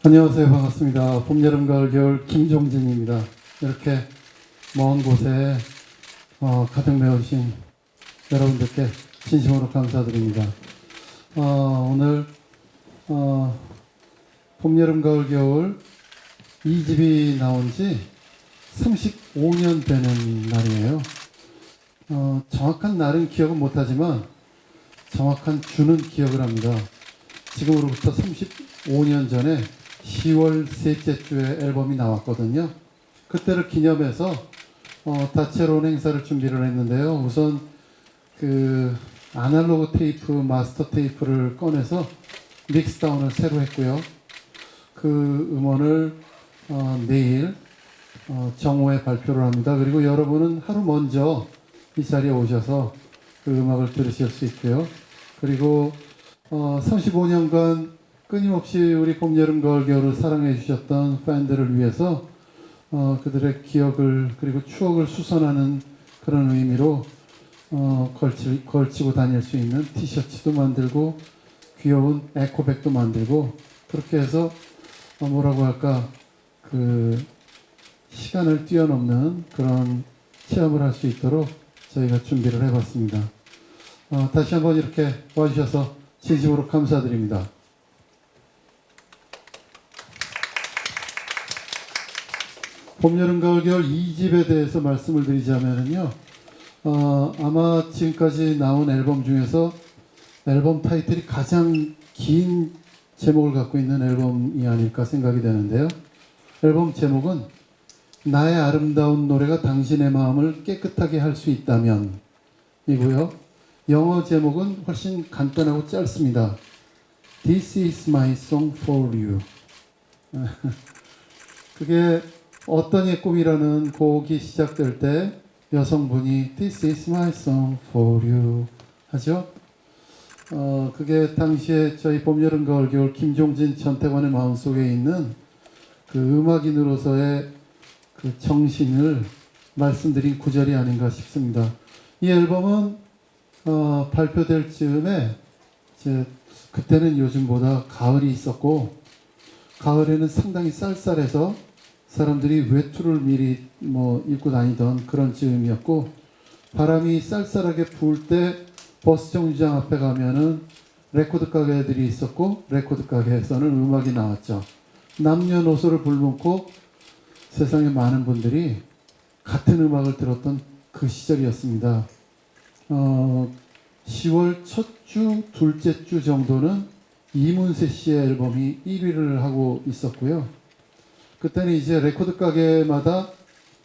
안녕하세요. 반갑습니다. 봄, 여름, 가을, 겨울 김종진입니다. 이렇게 먼 곳에 가득 메우신 여러분들께 진심으로 감사드립니다. 오늘 봄, 여름, 가을, 겨울 2집이 나온 지 35년 되는 날이에요. 정확한 날은 기억은 못하지만 정확한 주는 기억을 합니다. 지금으로부터 35년 전에 10월 셋째 주에 앨범이 나왔거든요. 그때를 기념해서 다채로운 행사를 준비를 했는데요. 우선 그 아날로그 테이프, 마스터 테이프를 꺼내서 믹스다운을 새로 했고요. 그 음원을 내일 정오에 발표를 합니다. 그리고 여러분은 하루 먼저 이 자리에 오셔서 그 음악을 들으실 수 있고요. 그리고 35년간 끊임없이 우리 봄, 여름, 가을, 겨울을 사랑해 주셨던 팬들을 위해서 그들의 기억을 그리고 추억을 수선하는 그런 의미로 걸치고 다닐 수 있는 티셔츠도 만들고 귀여운 에코백도 만들고 그렇게 해서 뭐라고 할까 그 시간을 뛰어넘는 그런 체험을 할 수 있도록 저희가 준비를 해봤습니다. 다시 한번 이렇게 와주셔서 진심으로 감사드립니다. 봄, 여름, 가을, 겨울 2집에 대해서 말씀을 드리자면요. 아마 지금까지 나온 앨범 중에서 앨범 타이틀이 가장 긴 제목을 갖고 있는 앨범이 아닐까 생각이 되는데요. 앨범 제목은 나의 아름다운 노래가 당신의 마음을 깨끗하게 할 수 있다면 이고요. 영어 제목은 훨씬 간단하고 짧습니다. This is my song for you. 그게 어떤 이의 꿈이라는 곡이 시작될 때 여성분이 This is my song for you 하죠. 그게 당시에 저희 봄, 여름, 가을, 겨울 김종진, 전태관의 마음속에 있는 그 음악인으로서의 그 정신을 말씀드린 구절이 아닌가 싶습니다. 이 앨범은 발표될 즈음에 이제 그때는 요즘보다 가을이 있었고 가을에는 상당히 쌀쌀해서 사람들이 외투를 미리 입고 다니던 그런 즈음이었고 바람이 쌀쌀하게 부을 때 버스 정류장 앞에 가면은 레코드 가게들이 있었고 레코드 가게에서는 음악이 나왔죠. 남녀노소를 불문고 세상에 많은 분들이 같은 음악을 들었던 그 시절이었습니다. 10월 첫 주, 둘째 주 정도는 이문세 씨의 앨범이 1위를 하고 있었고요. 그때는 이제 레코드 가게마다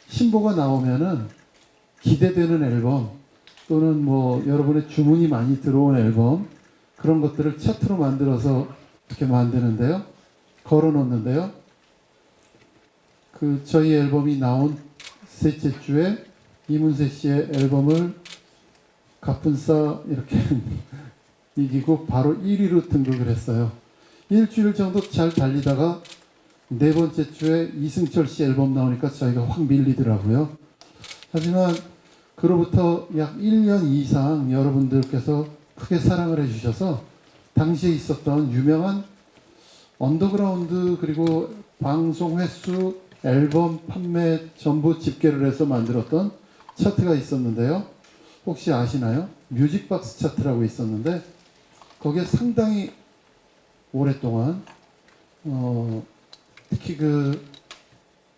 신보가 나오면은 기대되는 앨범 또는 여러분의 주문이 많이 들어온 앨범 그런 것들을 차트로 만들어서 이렇게 만드는데요. 걸어 놓는데요. 그 저희 앨범이 나온 셋째 주에 이문세 씨의 앨범을 가뿐싸 이렇게 이기고 바로 1위로 등극을 했어요. 일주일 정도 잘 달리다가 네 번째 주에 이승철 씨 앨범 나오니까 저희가 확 밀리더라고요. 하지만 그로부터 약 1년 이상 여러분들께서 크게 사랑을 해주셔서 당시에 있었던 유명한 언더그라운드 그리고 방송 횟수 앨범 판매 전부 집계를 해서 만들었던 차트가 있었는데요. 혹시 아시나요? 뮤직박스 차트라고 있었는데 거기에 상당히 오랫동안 특히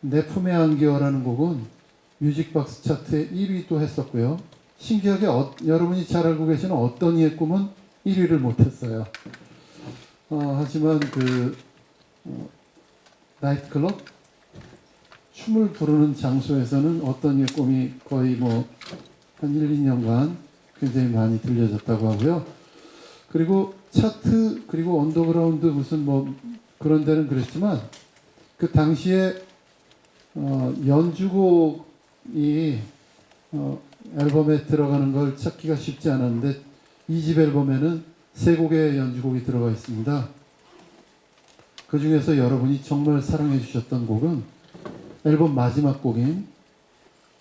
내 품에 안겨라는 곡은 뮤직박스 차트에 1위도 했었고요. 신기하게 여러분이 잘 알고 계시는 어떤 이의 꿈은 1위를 못했어요. 하지만 나이트클럽 춤을 부르는 장소에서는 어떤 이의 꿈이 거의 한 1, 2년간 굉장히 많이 들려졌다고 하고요. 그리고 차트 그리고 언더그라운드 무슨 그런 데는 그랬지만 그 당시에 연주곡이 앨범에 들어가는 걸 찾기가 쉽지 않았는데 이 집 앨범에는 3곡의 연주곡이 들어가 있습니다. 그 중에서 여러분이 정말 사랑해 주셨던 곡은 앨범 마지막 곡인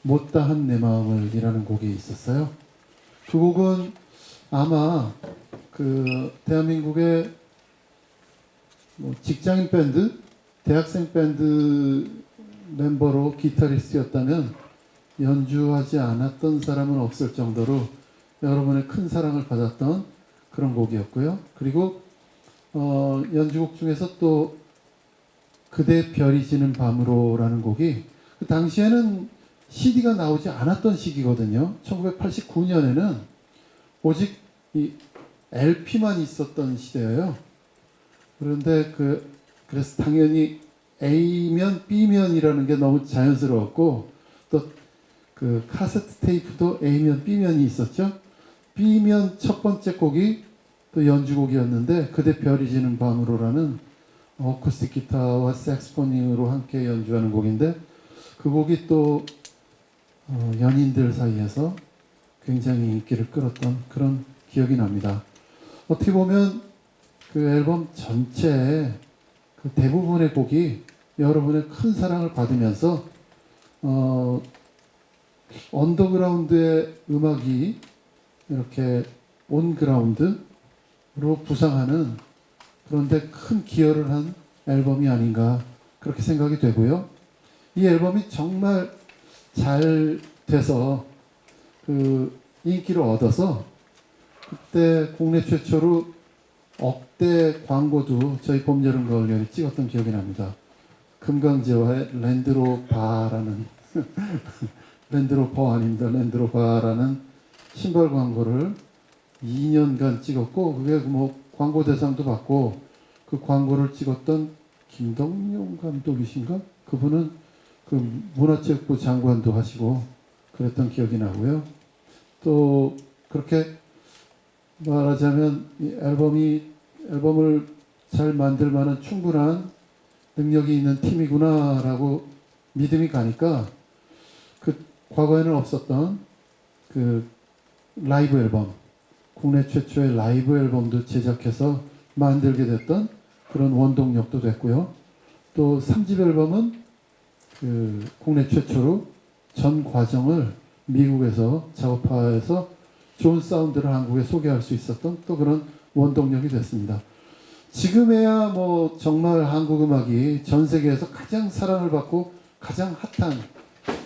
못다한 내 마음을 이라는 곡이 있었어요. 그 곡은 아마 대한민국의 직장인 밴드 대학생 밴드 멤버로 기타리스트였다면 연주하지 않았던 사람은 없을 정도로 여러분의 큰 사랑을 받았던 그런 곡이었고요. 그리고 연주곡 중에서 또 그대 별이 지는 밤으로라는 곡이 그 당시에는 CD가 나오지 않았던 시기거든요. 1989년에는 오직 이 LP만 있었던 시대예요. 그런데 그래서 당연히 A면, B면이라는 게 너무 자연스러웠고 또 그 카세트 테이프도 A면, B면이 있었죠. B면 첫 번째 곡이 또 연주곡이었는데 그대 별이 지는 밤으로라는 어쿠스틱 기타와 색스폰으로 함께 연주하는 곡인데 그 곡이 또 연인들 사이에서 굉장히 인기를 끌었던 그런 기억이 납니다. 어떻게 보면 그 앨범 전체에 그 대부분의 곡이 여러분의 큰 사랑을 받으면서 언더그라운드의 음악이 이렇게 온그라운드로 부상하는 그런데 큰 기여를 한 앨범이 아닌가 그렇게 생각이 되고요. 이 앨범이 정말 잘 돼서 그 인기를 얻어서 그때 국내 최초로 억대 광고도 저희 봄, 여름, 가을, 겨울에 찍었던 기억이 납니다. 금강제와의 랜드로바라는 랜드로버 아닙니다. 랜드로바라는 신발 광고를 2년간 찍었고 그게 뭐 광고 대상도 받고 그 광고를 찍었던 김동용 감독이신가? 그분은 그 문화체육부 장관도 하시고 그랬던 기억이 나고요. 또 그렇게 말하자면 이 앨범을 잘 만들 만한 충분한 능력이 있는 팀이구나라고 믿음이 가니까 그 과거에는 없었던 그 라이브 앨범, 국내 최초의 라이브 앨범도 제작해서 만들게 됐던 그런 원동력도 됐고요. 또 3집 앨범은 그 국내 최초로 전 과정을 미국에서 작업해서 좋은 사운드를 한국에 소개할 수 있었던 또 그런 원동력이 됐습니다. 지금에야 뭐 정말 한국 음악이 전 세계에서 가장 사랑을 받고 가장 핫한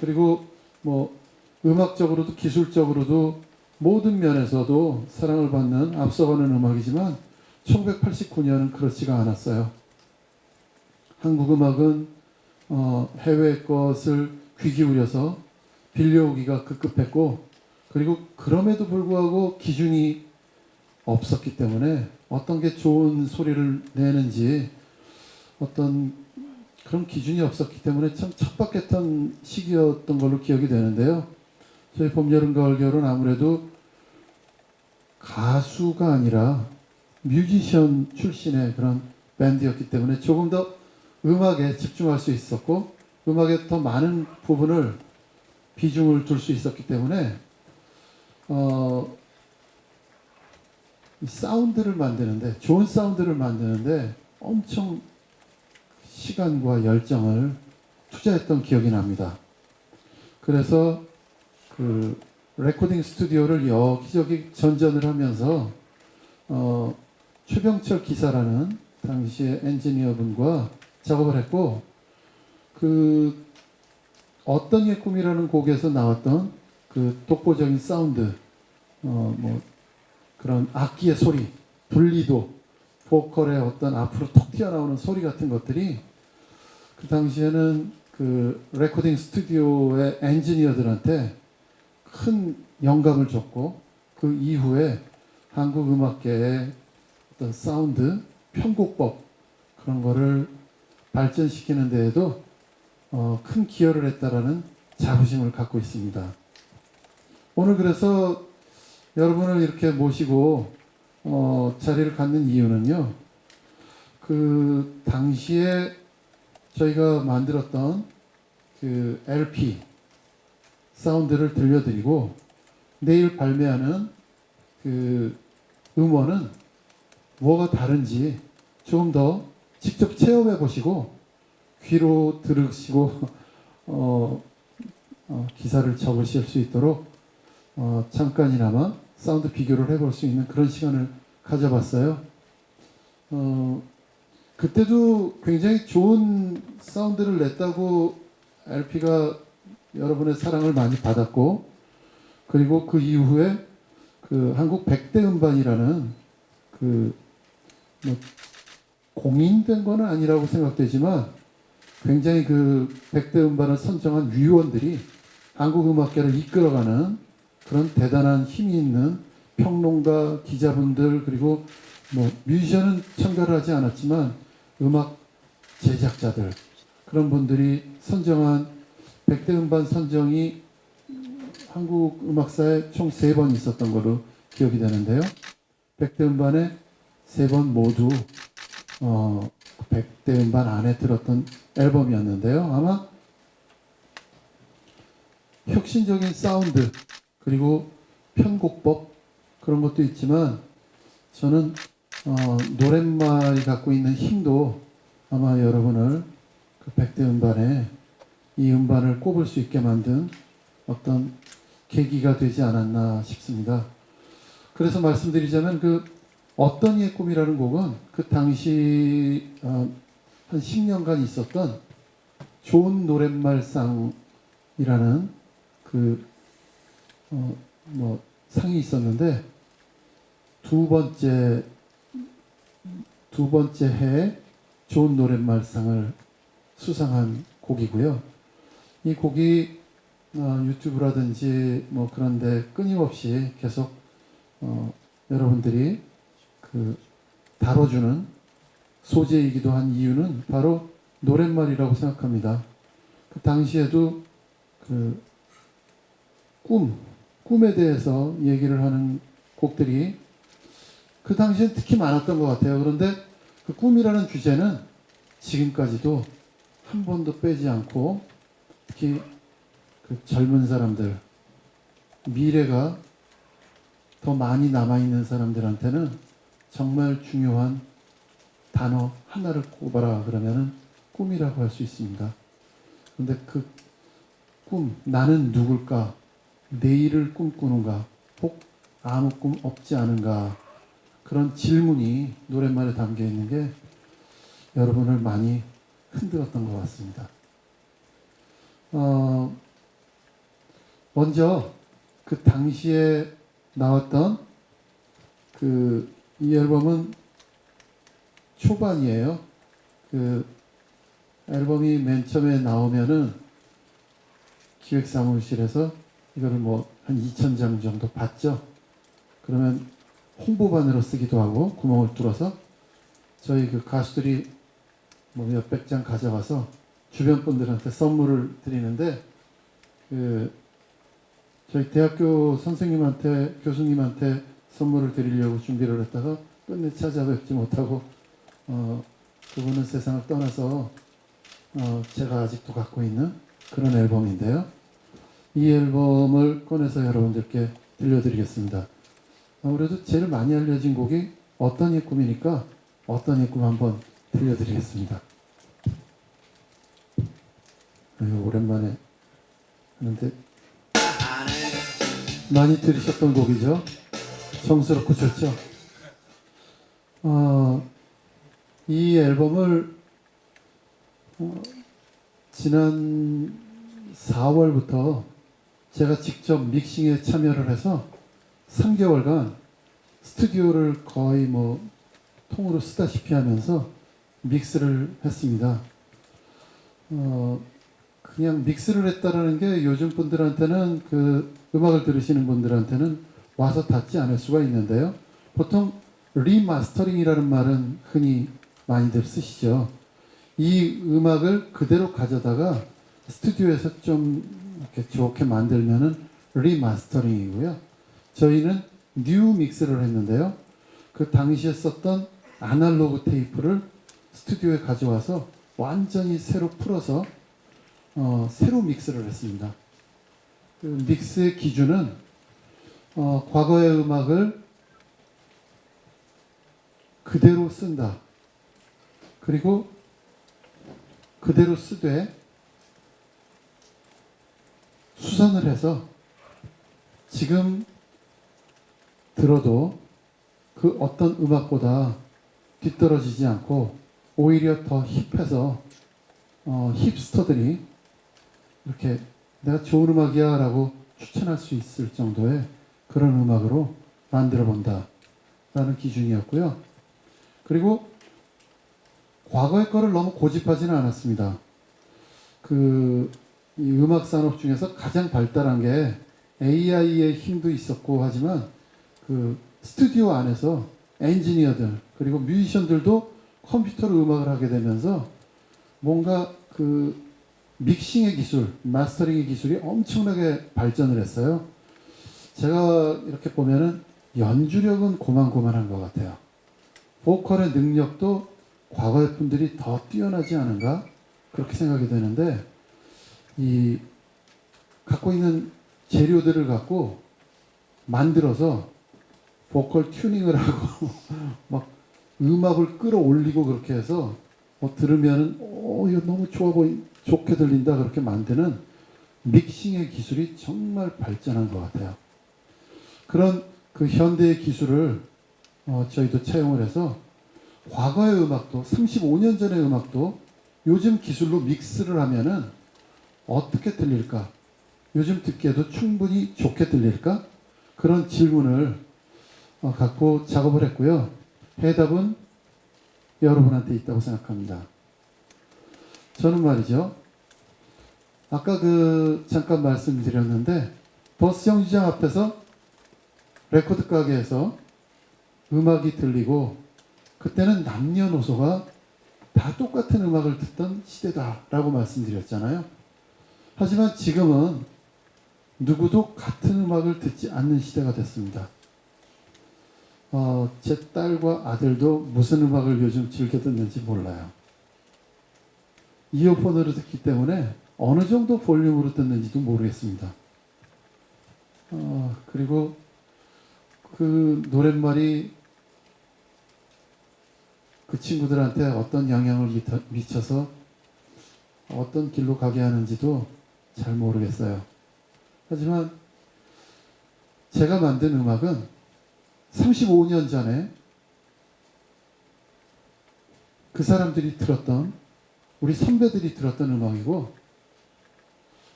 그리고 뭐 음악적으로도 기술적으로도 모든 면에서도 사랑을 받는 앞서가는 음악이지만 1989년은 그렇지가 않았어요. 한국 음악은 해외 것을 귀 기울여서 빌려오기가 급급했고 그리고 그럼에도 불구하고 기준이 없었기 때문에 어떤 게 좋은 소리를 내는지 어떤 그런 기준이 없었기 때문에 참 척박했던 시기였던 걸로 기억이 되는데요. 저희 봄, 여름, 가을, 겨울은 아무래도 가수가 아니라 뮤지션 출신의 그런 밴드였기 때문에 조금 더 음악에 집중할 수 있었고 음악에 더 많은 부분을 비중을 둘 수 있었기 때문에 이 사운드를 만드는데 좋은 사운드를 만드는데 엄청 시간과 열정을 투자했던 기억이 납니다. 그래서 그 레코딩 스튜디오를 여기저기 전전을 하면서 최병철 기사라는 당시의 엔지니어분과 작업을 했고 그 어떤 이의 꿈이라는 곡에서 나왔던 그 독보적인 사운드 뭐 그런 악기의 소리, 분리도, 보컬의 어떤 앞으로 톡 튀어나오는 소리 같은 것들이 그 당시에는 그 레코딩 스튜디오의 엔지니어들한테 큰 영감을 줬고 그 이후에 한국 음악계의 어떤 사운드, 편곡법 그런 거를 발전시키는 데에도 큰 기여를 했다라는 자부심을 갖고 있습니다. 오늘 그래서 여러분을 이렇게 모시고 자리를 갖는 이유는요. 그 당시에 저희가 만들었던 그 LP 사운드를 들려드리고 내일 발매하는 그 음원은 뭐가 다른지 조금 더 직접 체험해 보시고 귀로 들으시고 기사를 적으실 수 있도록 잠깐이나마 사운드 비교를 해볼 수 있는 그런 시간을 가져봤어요. 그때도 굉장히 좋은 사운드를 냈다고 LP가 여러분의 사랑을 많이 받았고, 그리고 그 이후에 그 한국 백대 음반이라는 그 뭐 공인된 거는 아니라고 생각되지만 굉장히 그 백대 음반을 선정한 위원들이 한국 음악계를 이끌어가는 그런 대단한 힘이 있는 평론가, 기자분들, 그리고 뭐 뮤지션은 참가를 하지 않았지만 음악 제작자들, 그런 분들이 선정한 백대 음반 선정이 한국 음악사에 총 3번 있었던 걸로 기억이 되는데요. 백대 음반에 3번 모두 100대 음반 안에 들었던 앨범이었는데요. 아마 혁신적인 사운드, 그리고 편곡법, 그런 것도 있지만 저는 노랫말이 갖고 있는 힘도 아마 여러분을 그 100대 음반에 이 음반을 꼽을 수 있게 만든 어떤 계기가 되지 않았나 싶습니다. 그래서 말씀드리자면 그 어떤 이의 꿈이라는 곡은 그 당시 한 10년간 있었던 좋은 노랫말상이라는 그 뭐 상이 있었는데 두 번째 해에 좋은 노랫말상을 수상한 곡이고요. 이 곡이 유튜브라든지 뭐 그런데 끊임없이 계속 여러분들이 그 다뤄주는 소재이기도 한 이유는 바로 노랫말이라고 생각합니다. 그 당시에도 그 꿈에 대해서 얘기를 하는 곡들이 그 당시엔 특히 많았던 것 같아요. 그런데 그 꿈이라는 주제는 지금까지도 한 번도 빼지 않고 특히 그 젊은 사람들, 미래가 더 많이 남아있는 사람들한테는 정말 중요한 단어 하나를 꼽아라 그러면은 꿈이라고 할 수 있습니다. 그런데 그 꿈, 나는 누굴까? 내일을 꿈꾸는가? 혹 아무 꿈 없지 않은가? 그런 질문이 노랫말에 담겨 있는 게 여러분을 많이 흔들었던 것 같습니다. 먼저 그 당시에 나왔던 이 앨범은 초반이에요. 그 앨범이 맨 처음에 나오면은 기획사무실에서 이거를 뭐 한 2,000장 정도 받죠. 그러면 홍보반으로 쓰기도 하고 구멍을 뚫어서 저희 그 가수들이 뭐 몇백 장 가져가서 주변 분들한테 선물을 드리는데 그 저희 대학교 선생님한테 교수님한테 선물을 드리려고 준비를 했다가 끝내 찾아뵙지 못하고 그분은 세상을 떠나서 제가 아직도 갖고 있는 그런 앨범인데요. 이 앨범을 꺼내서 여러분들께 들려드리겠습니다. 아무래도 제일 많이 알려진 곡이 어떤 이의 꿈이니까 어떤 이의 꿈 한번 들려드리겠습니다. 오랜만에 하는데 많이 들으셨던 곡이죠. 정스럽고 좋죠. 이 앨범을 지난 4월부터 제가 직접 믹싱에 참여를 해서 3개월간 스튜디오를 거의 뭐 통으로 쓰다시피 하면서 믹스를 했습니다. 그냥 믹스를 했다라는 게 요즘 분들한테는 그 음악을 들으시는 분들한테는 와서 닿지 않을 수가 있는데요. 보통 리마스터링이라는 말은 흔히 많이들 쓰시죠. 이 음악을 그대로 가져다가 스튜디오에서 좀 이렇게 좋게 만들면은 리마스터링이고요. 저희는 뉴 믹스를 했는데요. 그 당시에 썼던 아날로그 테이프를 스튜디오에 가져와서 완전히 새로 풀어서 새로 믹스를 했습니다. 그 믹스의 기준은 과거의 음악을 그대로 쓴다. 그리고 그대로 쓰되 수선을 해서 지금 들어도 그 어떤 음악보다 뒤떨어지지 않고 오히려 더 힙해서 힙스터들이 이렇게 내가 좋은 음악이야 라고 추천할 수 있을 정도의 그런 음악으로 만들어 본다 라는 기준이었고요. 그리고 과거의 거를 너무 고집하지는 않았습니다. 이 음악 산업 중에서 가장 발달한 게 AI의 힘도 있었고 하지만 그 스튜디오 안에서 엔지니어들 그리고 뮤지션들도 컴퓨터로 음악을 하게 되면서 뭔가 그 믹싱의 기술, 마스터링의 기술이 엄청나게 발전을 했어요. 제가 이렇게 보면은 연주력은 고만고만한 것 같아요. 보컬의 능력도 과거의 분들이 더 뛰어나지 않은가 그렇게 생각이 되는데 이 갖고 있는 재료들을 갖고 만들어서 보컬 튜닝을 하고 막 음악을 끌어올리고 그렇게 해서 들으면은 이거 너무 좋게 들린다 그렇게 만드는 믹싱의 기술이 정말 발전한 것 같아요. 그런 그 현대의 기술을 저희도 채용을 해서 과거의 음악도 35년 전의 음악도 요즘 기술로 믹스를 하면은 어떻게 들릴까? 요즘 듣기에도 충분히 좋게 들릴까? 그런 질문을 갖고 작업을 했고요. 해답은 여러분한테 있다고 생각합니다. 저는 말이죠. 아까 잠깐 말씀드렸는데 버스 정류장 앞에서 레코드 가게에서 음악이 들리고 그때는 남녀노소가 다 똑같은 음악을 듣던 시대다라고 말씀드렸잖아요. 하지만 지금은 누구도 같은 음악을 듣지 않는 시대가 됐습니다. 제 딸과 아들도 무슨 음악을 요즘 즐겨 듣는지 몰라요. 이어폰으로 듣기 때문에 어느 정도 볼륨으로 듣는지도 모르겠습니다. 그리고 그 노랫말이 그 친구들한테 어떤 영향을 미쳐서 어떤 길로 가게 하는지도 잘 모르겠어요. 하지만 제가 만든 음악은 35년 전에 그 사람들이 들었던 우리 선배들이 들었던 음악이고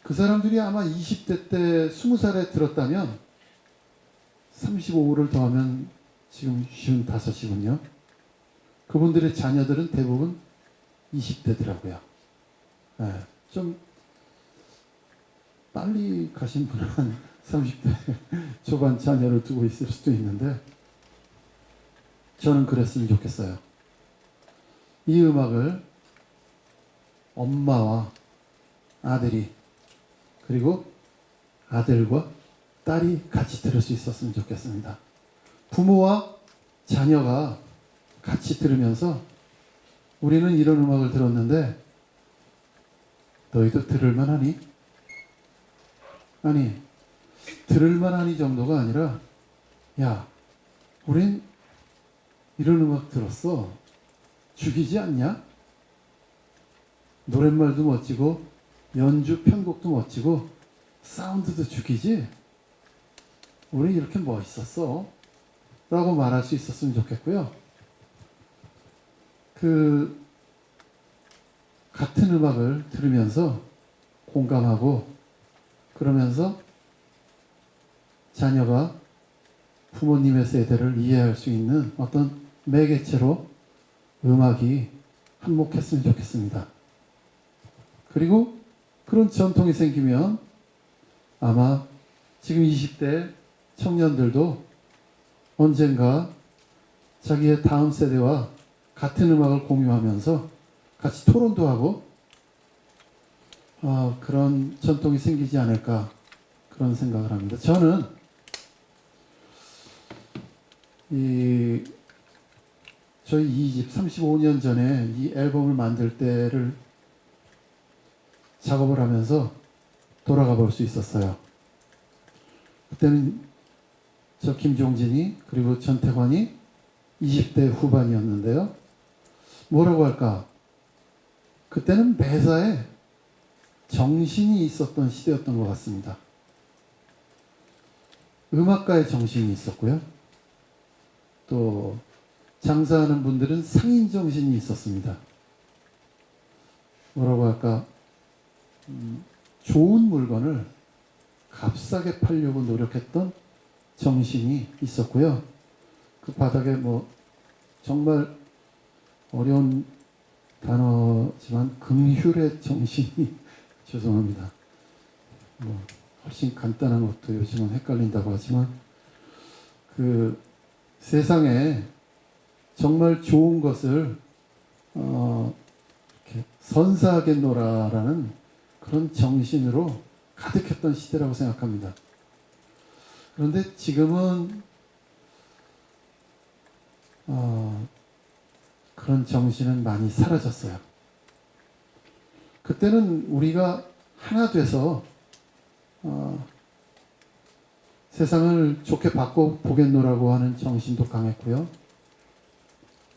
그 사람들이 아마 20대 때 20살에 들었다면 35를 더하면 지금 55이군요. 그분들의 자녀들은 대부분 20대더라고요. 네, 좀 빨리 가신 분은 한 30대 초반 자녀를 두고 있을 수도 있는데 저는 그랬으면 좋겠어요. 이 음악을 엄마와 아들이 그리고 아들과 딸이 같이 들을 수 있었으면 좋겠습니다. 부모와 자녀가 같이 들으면서 우리는 이런 음악을 들었는데 너희도 들을만 하니? 아니, 들을만 하니 정도가 아니라 야, 우린 이런 음악 들었어. 죽이지 않냐? 노랫말도 멋지고 연주 편곡도 멋지고 사운드도 죽이지? 우리 이렇게 멋있었어 라고 말할 수 있었으면 좋겠고요. 같은 음악을 들으면서 공감하고 그러면서 자녀가 부모님의 세대를 이해할 수 있는 어떤 매개체로 음악이 한몫했으면 좋겠습니다. 그리고 그런 전통이 생기면 아마 지금 20대 청년들도 언젠가 자기의 다음 세대와 같은 음악을 공유하면서 같이 토론도 하고 그런 전통이 생기지 않을까 그런 생각을 합니다. 저는 저희 2집 35년 전에 이 앨범을 만들 때를 작업을 하면서 돌아가 볼 수 있었어요. 그때는 저 김종진이 그리고 전태관이 20대 후반이었는데요. 뭐라고 할까? 그때는 매사에 정신이 있었던 시대였던 것 같습니다. 음악가의 정신이 있었고요. 또 장사하는 분들은 상인 정신이 있었습니다. 뭐라고 할까, 좋은 물건을 값싸게 팔려고 노력했던 정신이 있었고요. 그 바닥에 뭐 정말 어려운 단어지만 긍휼의 정신이 죄송합니다. 뭐 훨씬 간단한 것도 요즘은 헷갈린다고 하지만 그 세상에 정말 좋은 것을 이렇게 선사하겠노라라는 그런 정신으로 가득했던 시대라고 생각합니다. 그런데 지금은 그런 정신은 많이 사라졌어요. 그때는 우리가 하나 돼서 세상을 좋게 바꿔보겠노라고 하는 정신도 강했고요.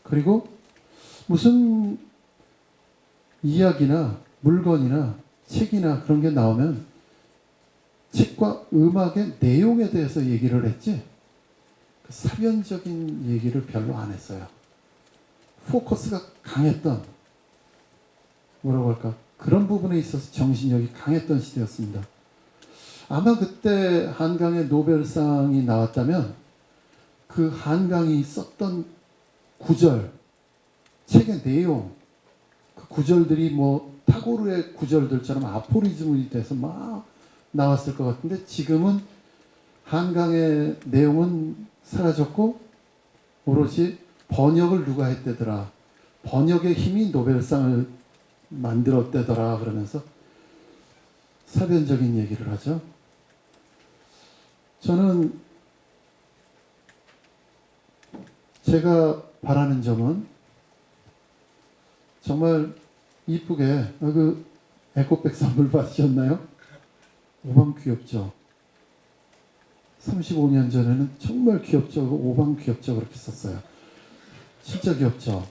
그리고 무슨 이야기나 물건이나 책이나 그런 게 나오면 책과 음악의 내용에 대해서 얘기를 했지 그 사변적인 얘기를 별로 안 했어요. 포커스가 강했던 뭐라고 할까 그런 부분에 있어서 정신력이 강했던 시대였습니다. 아마 그때 한강에 노벨상이 나왔다면 그 한강이 썼던 구절, 책의 내용, 그 구절들이 뭐 타고르의 구절들처럼 아포리즘이 돼서 막 나왔을 것 같은데 지금은 한강의 내용은 사라졌고 오롯이 번역을 누가 했대더라. 번역의 힘이 노벨상을 만들었대더라 그러면서 사변적인 얘기를 하죠. 저는 제가 바라는 점은 정말 이쁘게 그 에코백 선물 받으셨나요? 오방 귀엽죠. 35년 전에는 정말 귀엽죠. 오방 귀엽죠. 그렇게 썼어요. 진짜 귀엽죠.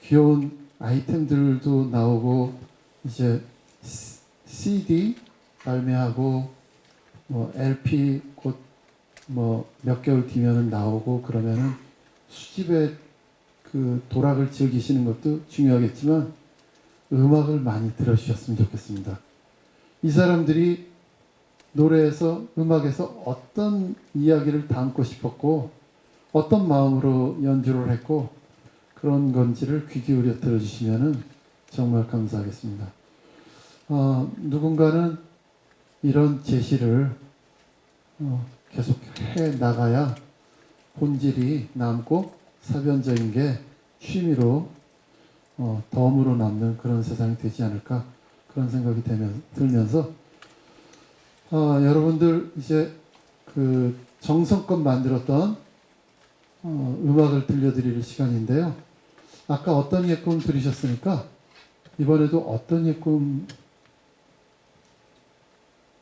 귀여운 아이템들도 나오고 이제 CD 발매하고 뭐 LP 곧 뭐 몇 개월 뒤면은 나오고 그러면은 수집에 그 도락을 즐기시는 것도 중요하겠지만 음악을 많이 들어주셨으면 좋겠습니다. 이 사람들이 노래에서 음악에서 어떤 이야기를 담고 싶었고 어떤 마음으로 연주를 했고 그런 건지를 귀 기울여 들어주시면은 정말 감사하겠습니다. 누군가는 이런 제시를 계속 해 나가야 본질이 남고 사변적인 게 취미로 덤으로 남는 그런 세상이 되지 않을까 그런 생각이 들면서 여러분들 이제 그 정성껏 만들었던 음악을 들려드릴 시간인데요. 아까 어떤 예쁨 들으셨으니까 이번에도 어떤 예쁨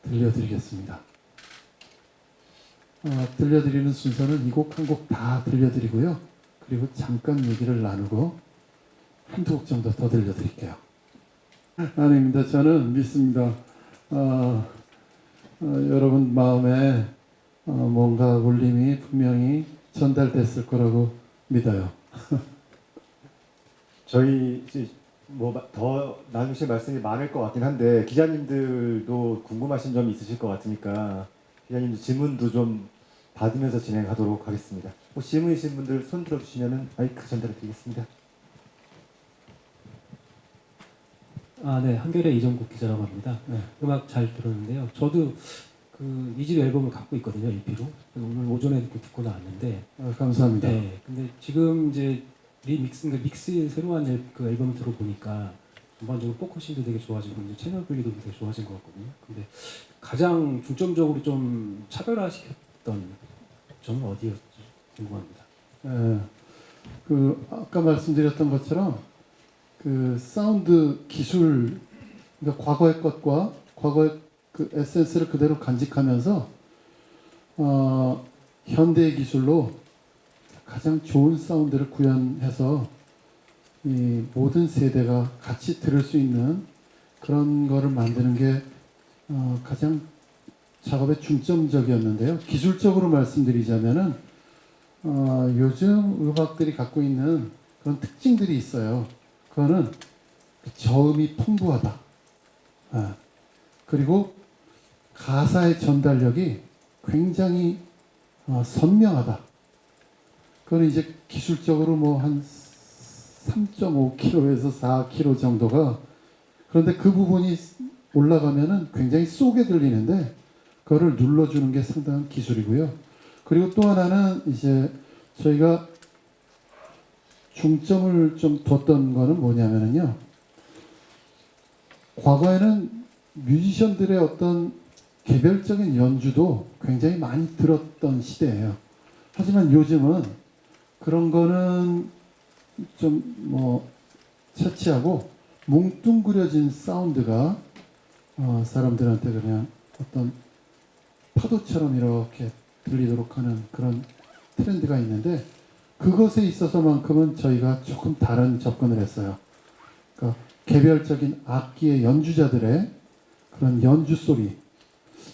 들려드리겠습니다. 들려드리는 순서는 이 곡 한 곡 다 들려드리고요. 그리고 잠깐 얘기를 나누고 한두 곡 정도 더 들려드릴게요. 아닙니다. 저는 믿습니다. 여러분 마음에 뭔가 울림이 분명히 전달됐을 거라고 믿어요. 저희 뭐 더 나누실 말씀이 많을 것 같긴 한데 기자님들도 궁금하신 점이 있으실 것 같으니까 기자님들 질문도 좀 받으면서 진행하도록 하겠습니다. 혹시 질문 있으신 분들 손 들어주시면은 마이크 전달해 드리겠습니다. 네, 한겨레 이정국 기자라고 합니다. 네. 음악 잘 들었는데요. 저도 그 이집 앨범을 갖고 있거든요, LP로. 오늘 오전에 듣고 나왔는데. 감사합니다. 네, 근데 지금 이제 믹스 새로 한 그 앨범을 들어보니까 전반적으로 포커싱도 되게 좋아지고 이제 채널 분리도 되게 좋아진 것 같거든요. 근데 가장 중점적으로 좀 차별화시켰던 점은 어디였지 궁금합니다. 네. 그 아까 말씀드렸던 것처럼 그 사운드 기술, 그러니까 과거의 것과 과거의 그 에센스를 그대로 간직하면서 현대의 기술로 가장 좋은 사운드를 구현해서 이 모든 세대가 같이 들을 수 있는 그런 거를 만드는 게 가장 작업의 중점적이었는데요. 기술적으로 말씀드리자면은 요즘 음악들이 갖고 있는 그런 특징들이 있어요. 그거는 저음이 풍부하다. 아, 그리고 가사의 전달력이 굉장히 선명하다. 그거는 이제 기술적으로 뭐 한 3.5km에서 4km 정도가, 그런데 그 부분이 올라가면은 굉장히 쏘게 들리는데 그거를 눌러주는 게 상당한 기술이고요. 그리고 또 하나는 이제 저희가 중점을 좀 뒀던 거는 뭐냐면요. 과거에는 뮤지션들의 어떤 개별적인 연주도 굉장히 많이 들었던 시대예요. 하지만 요즘은 그런 거는 좀 뭐 차치하고 뭉뚱그려진 사운드가 사람들한테 그냥 어떤 파도처럼 이렇게 들리도록 하는 그런 트렌드가 있는데, 그것에 있어서만큼은 저희가 조금 다른 접근을 했어요. 그러니까 개별적인 악기의 연주자들의 그런 연주 소리.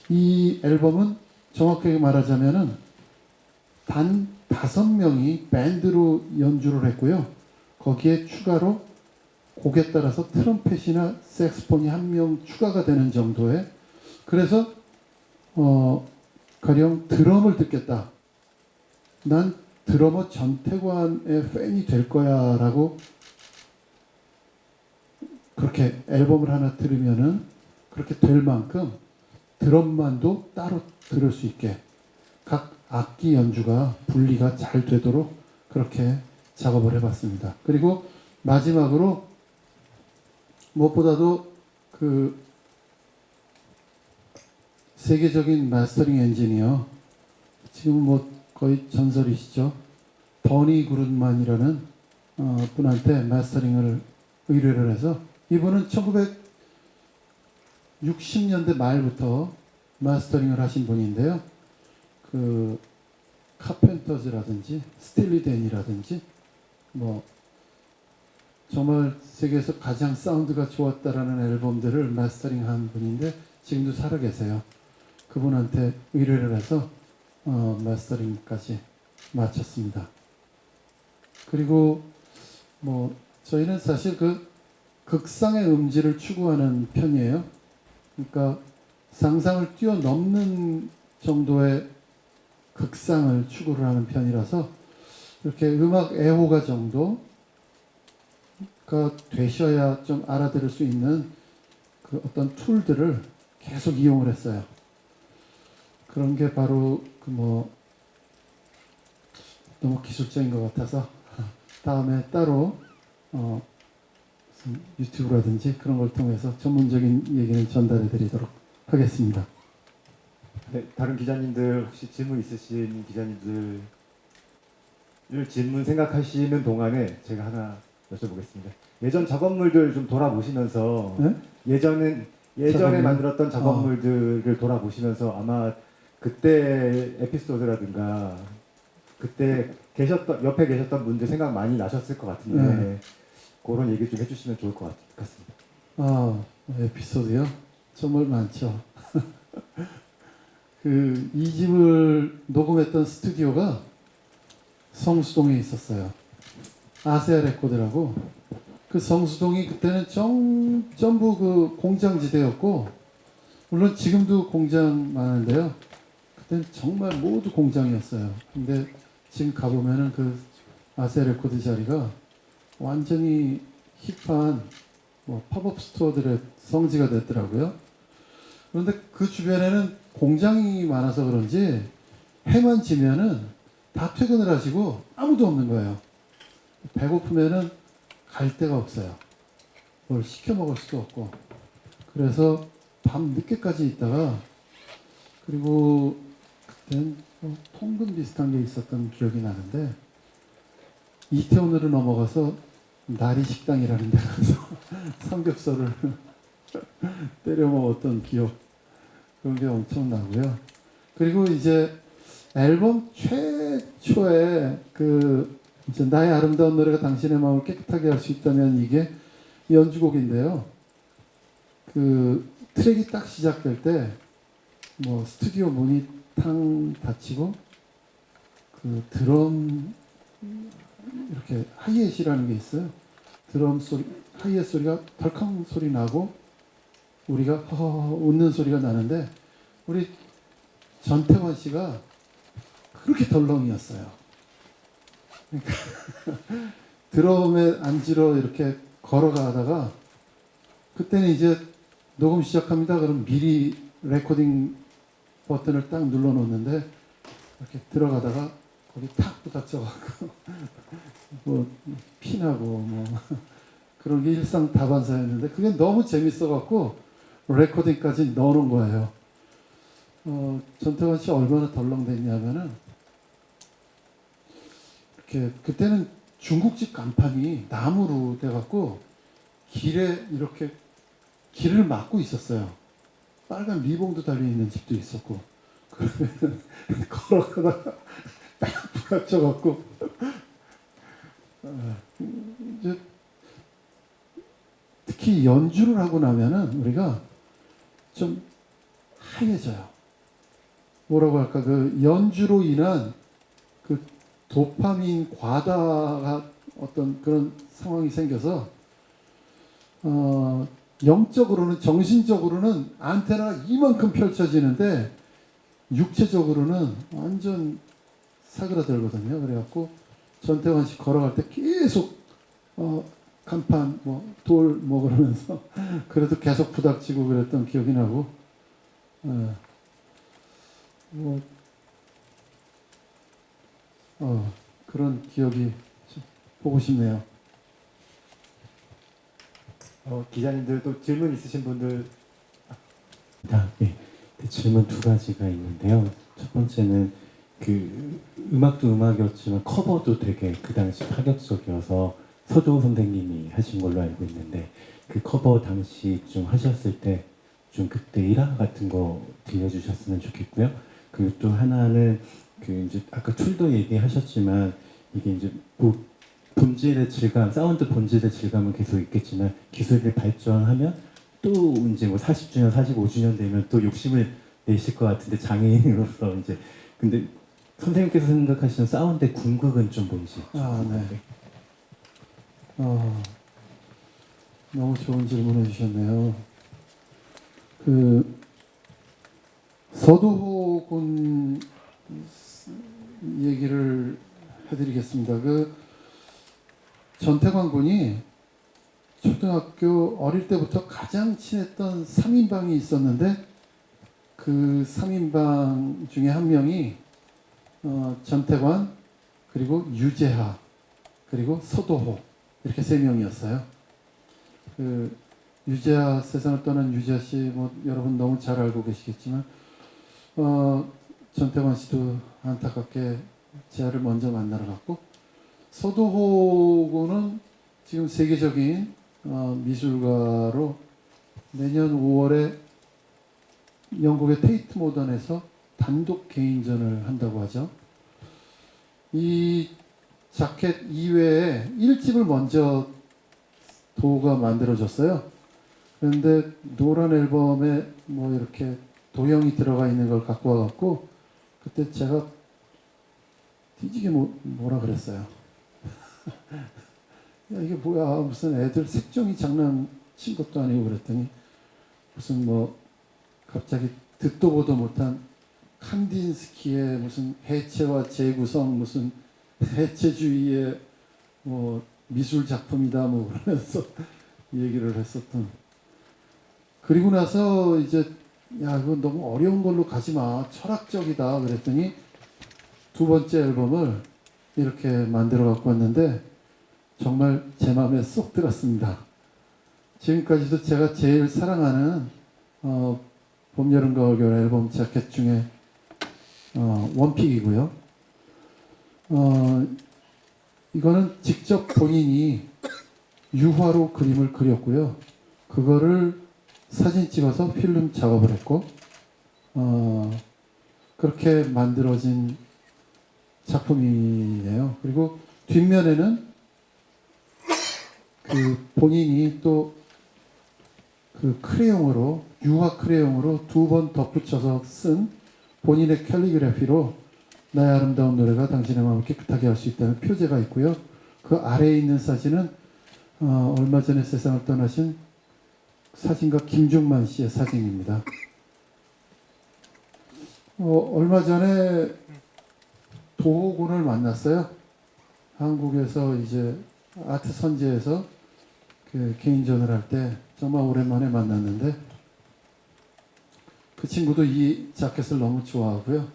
이 앨범은 정확하게 말하자면은 단 5명이 밴드로 연주를 했고요. 거기에 추가로 곡에 따라서 트럼펫이나 색스폰이 1명 추가가 되는 정도의, 그래서 가령 드럼을 듣겠다. 난 드러머 전태관의 팬이 될 거야 라고 그렇게 앨범을 하나 들으면은 그렇게 될 만큼 드럼만도 따로 들을 수 있게 각 악기 연주가 분리가 잘 되도록 그렇게 작업을 해봤습니다. 그리고 마지막으로 무엇보다도 그 세계적인 마스터링 엔지니어, 지금 뭐 거의 전설이시죠. 버니 그룬만이라는 분한테 마스터링을 의뢰를 해서, 이분은 1960년대 말부터 마스터링을 하신 분인데요. 그 카펜터즈라든지 스틸리 댄이라든지 뭐 정말 세계에서 가장 사운드가 좋았다라는 앨범들을 마스터링한 분인데 지금도 살아 계세요. 그분한테 의뢰를 해서 마스터링까지 마쳤습니다. 그리고 뭐 저희는 사실 그 극상의 음질을 추구하는 편이에요. 그러니까 상상을 뛰어넘는 정도의 극상을 추구를 하는 편이라서 이렇게 음악 애호가 정도가 되셔야 좀 알아들을 수 있는 그 어떤 툴들을 계속 이용을 했어요. 그런 게 바로 그 뭐 너무 기술적인 것 같아서 다음에 따로 무슨 유튜브라든지 그런 걸 통해서 전문적인 얘기는 전달해 드리도록 하겠습니다. 네, 다른 기자님들 혹시 질문 있으신 기자님들 질문 생각하시는 동안에 제가 하나 여쭤보겠습니다. 예전 작업물들 좀 돌아보시면서 네? 예전에 작업물? 만들었던 작업물들을 돌아보시면서 아마 그때 에피소드라든가 그때 옆에 계셨던 분들 생각 많이 나셨을 것 같은데 네. 그런 얘기 좀 해주시면 좋을 것 같습니다. 에피소드요? 정말 많죠. 그 이 집을 녹음했던 스튜디오가 성수동에 있었어요. 아세아 레코드라고. 그 성수동이 그때는 전부 그 공장지대였고, 물론 지금도 공장 많은데요. 그때는 정말 모두 공장이었어요. 근데 지금 가보면은 그 아세아 레코드 자리가 완전히 힙한 뭐 팝업 스토어들의 성지가 됐더라고요. 그런데 그 주변에는 공장이 많아서 그런지 해만 지면은 다 퇴근을 하시고 아무도 없는 거예요. 배고프면은 갈 데가 없어요. 뭘 시켜 먹을 수도 없고. 그래서 밤 늦게까지 있다가, 그리고 그땐 뭐 통금 비슷한 게 있었던 기억이 나는데 이태원으로 넘어가서 나리 식당이라는 데 가서 삼겹살을 때려 먹었던 기억, 그런 게 엄청 나고요. 그리고 이제 앨범 최초에 그 이제 나의 아름다운 노래가 당신의 마음을 깨끗하게 할 수 있다면, 이게 연주곡인데요. 그 트랙이 딱 시작될 때 뭐 스튜디오 문이 탕 닫히고 그 드럼 이렇게 하이햇이라는 게 있어요. 드럼 소리, 하이햇 소리가 덜컹 소리 나고 우리가 허허 웃는 소리가 나는데 우리 전태환 씨가 그렇게 덜렁이었어요. 그러니까 드럼에 앉으러 이렇게 걸어가다가 그때는 이제 녹음 시작합니다. 그럼 미리 레코딩 버튼을 딱 눌러놓는데 이렇게 들어가다가 거기 탁 부닥쳐갖고 뭐 피나고 뭐 그런 게 일상다반사였는데 그게 너무 재밌어갖고 레코딩까지 넣어놓은 거예요. 전태환 씨 얼마나 덜렁댔냐면은 이렇게 그때는 중국집 간판이 나무로 돼갖고 길에 이렇게 길을 막고 있었어요. 빨간 리봉도 달려 있는 집도 있었고 그러면 걸어가다가 딱 부닥쳐갖고 이제 특히 연주를 하고 나면은 우리가 좀 하얘져요. 뭐라고 할까 그 연주로 인한 그 도파민 과다가 어떤 그런 상황이 생겨서 영적으로는 정신적으로는 안테나가 이만큼 펼쳐지는데 육체적으로는 완전 사그라들거든요. 그래갖고 전태환 씨 걸어갈 때 계속 간판 뭐 돌 뭐 그러면서 그래도 계속 부닥치고 그랬던 기억이 나고 그런 기억이 보고 싶네요. 기자님들 또 질문 있으신 분들 네. 질문 두 가지가 있는데요. 첫 번째는 그 음악도 음악이었지만 커버도 되게 그 당시 파격적이어서 서도호 선생님이 하신 걸로 알고 있는데 그 커버 당시 좀 하셨을 때 좀 그때 일화 같은 거 들려주셨으면 좋겠고요. 그리고 또 하나는 그 이제 아까 툴도 얘기하셨지만 이게 이제 뭐 본질의 질감, 사운드 본질의 질감은 계속 있겠지만 기술이 발전하면 또 이제 뭐 40주년, 45주년 되면 또 욕심을 내실 것 같은데 장애인으로서 이제 근데 선생님께서 생각하시는 사운드의 궁극은 좀 뭔지. 네. 너무 좋은 질문을 주셨네요. 그 서도호 군 얘기를 해드리겠습니다. 그 전태관 군이 초등학교 어릴 때부터 가장 친했던 3인방이 있었는데 그 3인방 중에 한 명이 전태관 그리고 유재하 그리고 서도호 이렇게 세 명이었어요. 그 유재하 세상을 떠난 유재하 씨 뭐 여러분 너무 잘 알고 계시겠지만 전태관 씨도 안타깝게 재하를 먼저 만나러 갔고 서도호 군은 지금 세계적인 미술가로 내년 5월에 영국의 테이트 모던에서 단독 개인전을 한다고 하죠. 이 자켓 이외에 1집을 먼저 도가 만들어줬어요. 그런데 노란 앨범에 뭐 이렇게 도형이 들어가 있는 걸 갖고 와갖고 그때 제가 뒤지게 뭐라 그랬어요. 야 이게 뭐야 무슨 애들 색종이 장난친 것도 아니고 그랬더니 무슨 뭐 갑자기 듣도 보도 못한 칸딘스키의 무슨 해체와 재구성 무슨 해체주의의 뭐 미술 작품이다 뭐 그러면서 얘기를 했었던. 그리고 나서 이제 야 이거 너무 어려운 걸로 가지 마 철학적이다 그랬더니 두 번째 앨범을 이렇게 만들어 갖고 왔는데 정말 제 마음에 쏙 들었습니다. 지금까지도 제가 제일 사랑하는 봄, 여름, 가을, 겨울 앨범 자켓 중에 원픽이고요. 이거는 직접 본인이 유화로 그림을 그렸고요. 그거를 사진 찍어서 필름 작업을 했고 그렇게 만들어진 작품이에요. 그리고 뒷면에는 그 본인이 또 그 크레용으로 유화 크레용으로 2번 덧붙여서 쓴 본인의 캘리그래피로 나의 아름다운 노래가 당신의 마음을 깨끗하게 할 수 있다는 표제가 있고요. 그 아래에 있는 사진은 얼마 전에 세상을 떠나신 사진가 김중만 씨의 사진입니다. 얼마 전에 도호군을 만났어요. 한국에서 이제 아트 선제에서 그 개인전을 할 때 정말 오랜만에 만났는데 그 친구도 이 자켓을 너무 좋아하고요.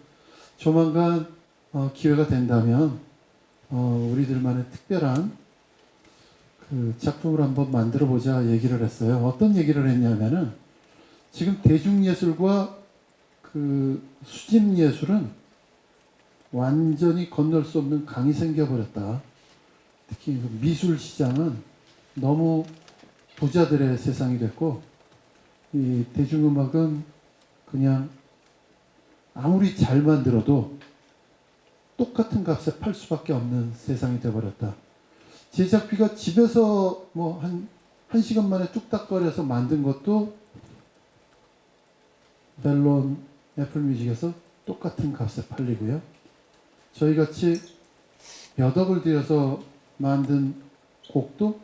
조만간 기회가 된다면 우리들만의 특별한 그 작품을 한번 만들어 보자 얘기를 했어요. 어떤 얘기를 했냐면은 지금 대중예술과 그 수집예술은 완전히 건널 수 없는 강이 생겨버렸다. 특히 그 미술 시장은 너무 부자들의 세상이 됐고 이 대중음악은 그냥 아무리 잘 만들어도 똑같은 값에 팔 수밖에 없는 세상이 돼버렸다. 제작비가 집에서 뭐 한 시간 만에 뚝딱거려서 만든 것도 멜론, 애플뮤직에서 똑같은 값에 팔리고요. 저희같이 몇 억을 들여서 만든 곡도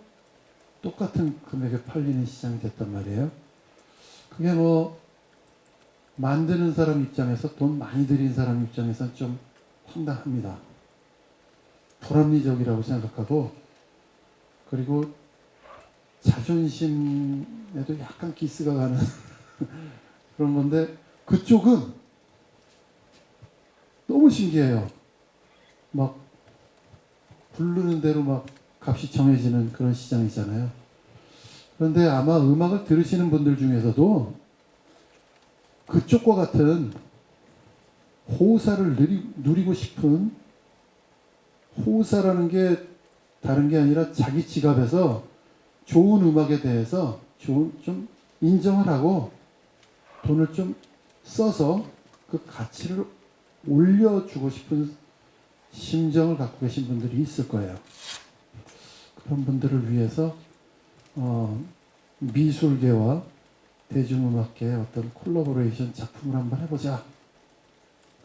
똑같은 금액에 팔리는 시장이 됐단 말이에요. 그게 뭐 만드는 사람 입장에서 돈 많이 들인 사람 입장에서는 좀 황당합니다. 불합리적이라고 생각하고 그리고 자존심에도 약간 기스가 가는 그런 건데 그쪽은 너무 신기해요. 막 부르는 대로 막 값이 정해지는 그런 시장이잖아요. 그런데 아마 음악을 들으시는 분들 중에서도 그쪽과 같은 호사를 누리고 싶은 호사라는 게 다른 게 아니라 자기 지갑에서 좋은 음악에 대해서 좀 인정을 하고 돈을 좀 써서 그 가치를 올려주고 싶은 심정을 갖고 계신 분들이 있을 거예요. 그런 분들을 위해서 미술계와 대중음악계의 어떤 콜라보레이션 작품을 한번 해보자.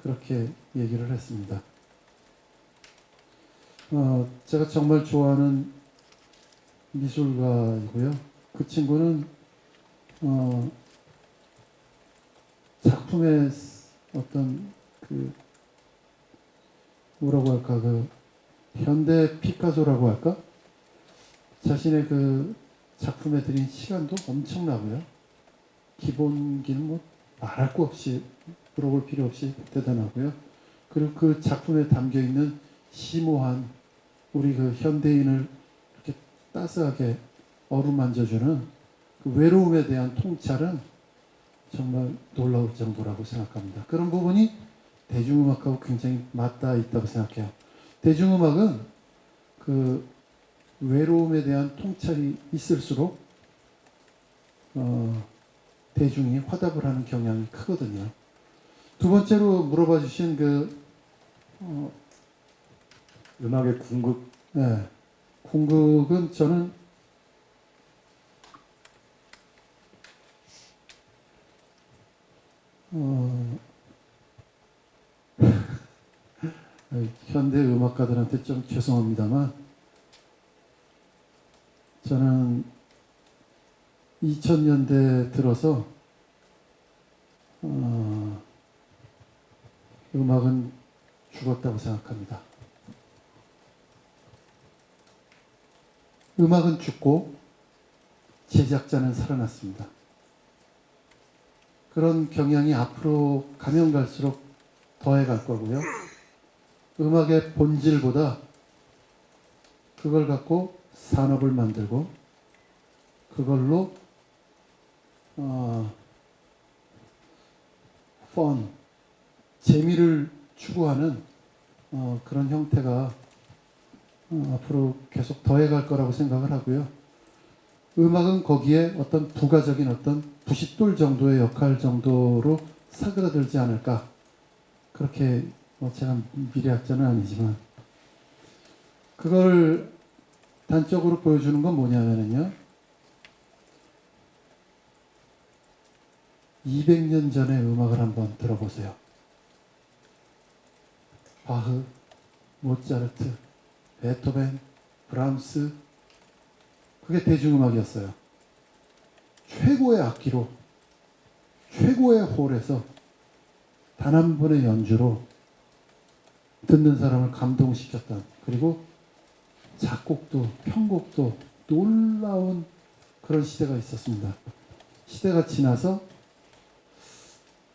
그렇게 얘기를 했습니다. 제가 정말 좋아하는 미술가이고요. 그 친구는 작품의 어떤 그 뭐라고 할까 그 현대 피카소라고 할까 자신의 그 작품에 들인 시간도 엄청나고요. 기본기는 뭐 말할 거 없이 물어볼 필요 없이 대단하고요. 그리고 그 작품에 담겨 있는 심오한 우리 그 현대인을 이렇게 따스하게 어루만져주는 그 외로움에 대한 통찰은 정말 놀라울 정도라고 생각합니다. 그런 부분이 대중음악하고 굉장히 맞닿아 있다고 생각해요. 대중음악은 그 외로움에 대한 통찰이 있을수록 대중이 화답을 하는 경향이 크거든요. 두 번째로 물어봐 주신 그 음악의 궁극. 네, 궁극은 저는 현대 음악가들한테 좀 죄송합니다만 저는 2000년대 들어서 음악은 죽었다고 생각합니다. 음악은 죽고 제작자는 살아났습니다. 그런 경향이 앞으로 가면 갈수록 더해갈 거고요. 음악의 본질보다 그걸 갖고 산업을 만들고 그걸로 재미를 추구하는 그런 형태가 앞으로 계속 더해갈 거라고 생각을 하고요. 음악은 거기에 어떤 부가적인 어떤 부싯돌 정도의 역할 정도로 사그라들지 않을까. 그렇게 제가 미래학자는 아니지만 그걸 단적으로 보여주는 건 뭐냐면요. 200년 전의 음악을 한번 들어보세요. 바흐, 모차르트, 베토벤, 브람스, 그게 대중음악이었어요. 최고의 악기로 최고의 홀에서 단 한 번의 연주로 듣는 사람을 감동시켰던, 그리고 작곡도 편곡도 놀라운 그런 시대가 있었습니다. 시대가 지나서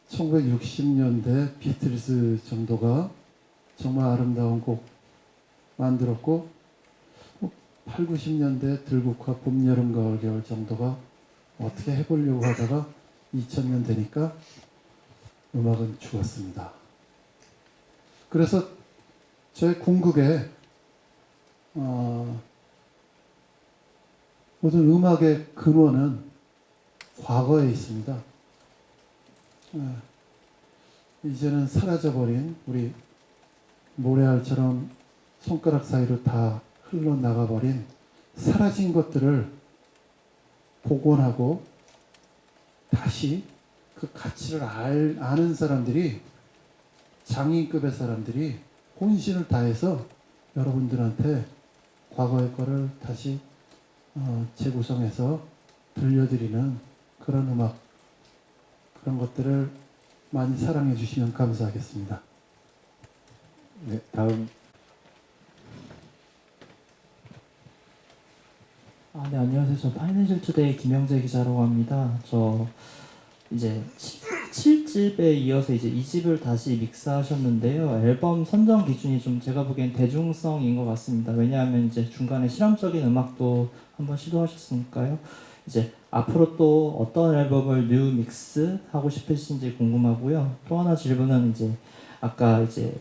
1960년대 비틀즈 정도가 정말 아름다운 곡 만들었고, 8, 90년대 들국화 봄, 여름, 가을, 겨울 정도가 어떻게 해보려고 하다가 2000년 되니까 음악은 죽었습니다. 그래서 저의 궁극에 모든 음악의 근원은 과거에 있습니다. 이제는 사라져버린, 우리 모래알처럼 손가락 사이로 다 흘러나가버린 사라진 것들을 복원하고 다시 그 가치를 아는 사람들이, 장인급의 사람들이 혼신을 다해서 여러분들한테 과거의 거를 다시 재구성해서 들려드리는 그런 음악, 그런 것들을 많이 사랑해 주시면 감사하겠습니다. 네, 다음. 네, 안녕하세요. 저 파이낸셜 투데이 김영재 기자라고 합니다. 저 이제 7집에 이어서 이제 2집을 다시 믹스하셨는데요. 앨범 선정 기준이 좀 제가 보기엔 대중성인 것 같습니다. 왜냐하면 이제 중간에 실험적인 음악도 한번 시도하셨으니까요. 이제 앞으로 또 어떤 앨범을 뉴 믹스 하고 싶으신지 궁금하고요. 또 하나 질문은 이제 아까 이제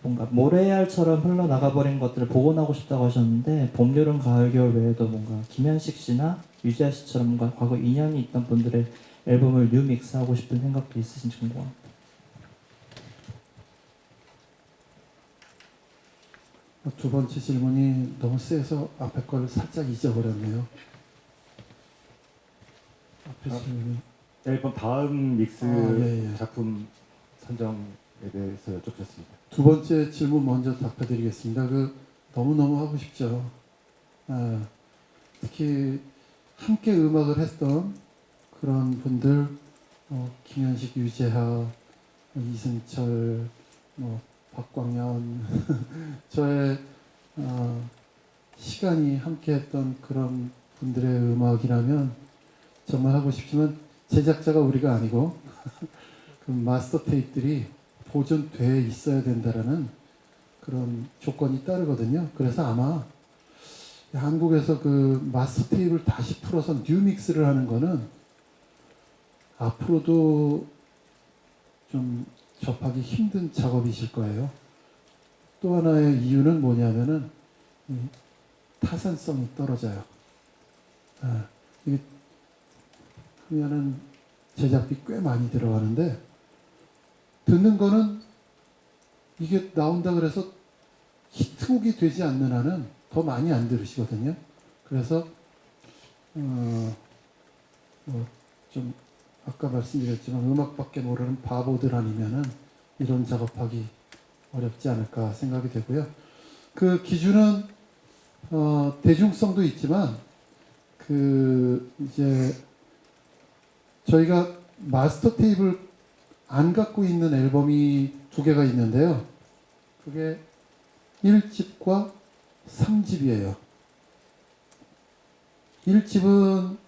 뭔가 모래알처럼 흘러나가버린 것들을 복원하고 싶다고 하셨는데, 봄, 여름, 가을, 겨울 외에도 뭔가 김현식 씨나 유지아 씨처럼 뭔가 과거 인연이 있던 분들의 앨범을 뉴 믹스하고 싶은 생각도 있으신지 궁금합니다. 두 번째 질문이 너무 세서 앞에 걸 살짝 잊어버렸네요. 앞에 질문이 앨범 다음 믹스 예. 작품 선정에 대해서 여쭙셨습니다. 두 번째 질문 먼저 답해드리겠습니다. 너무너무 하고 싶죠. 특히 함께 음악을 했던 그런 분들, 김현식, 유재하, 이승철, 박광현, 저의 시간이 함께했던 그런 분들의 음악이라면 정말 하고 싶지만, 제작자가 우리가 아니고 그 마스터 테이프들이 보존돼 있어야 된다라는 그런 조건이 따르거든요. 그래서 아마 한국에서 그 마스터 테이프를 다시 풀어서 뉴 믹스를 하는 거는 앞으로도 좀 접하기 힘든 작업이실 거예요. 또 하나의 이유는 뭐냐면은 타산성이 떨어져요. 이게 하면은 제작비 꽤 많이 들어가는데, 듣는 거는 이게 나온다 그래서 히트곡이 되지 않는 한은 더 많이 안 들으시거든요. 그래서 좀 아까 말씀드렸지만 음악밖에 모르는 바보들 아니면은 이런 작업하기 어렵지 않을까 생각이 되고요. 그 기준은 대중성도 있지만 이제 저희가 마스터 테이프를 안 갖고 있는 앨범이 2개가 있는데요. 그게 1집과 3집이에요. 1집은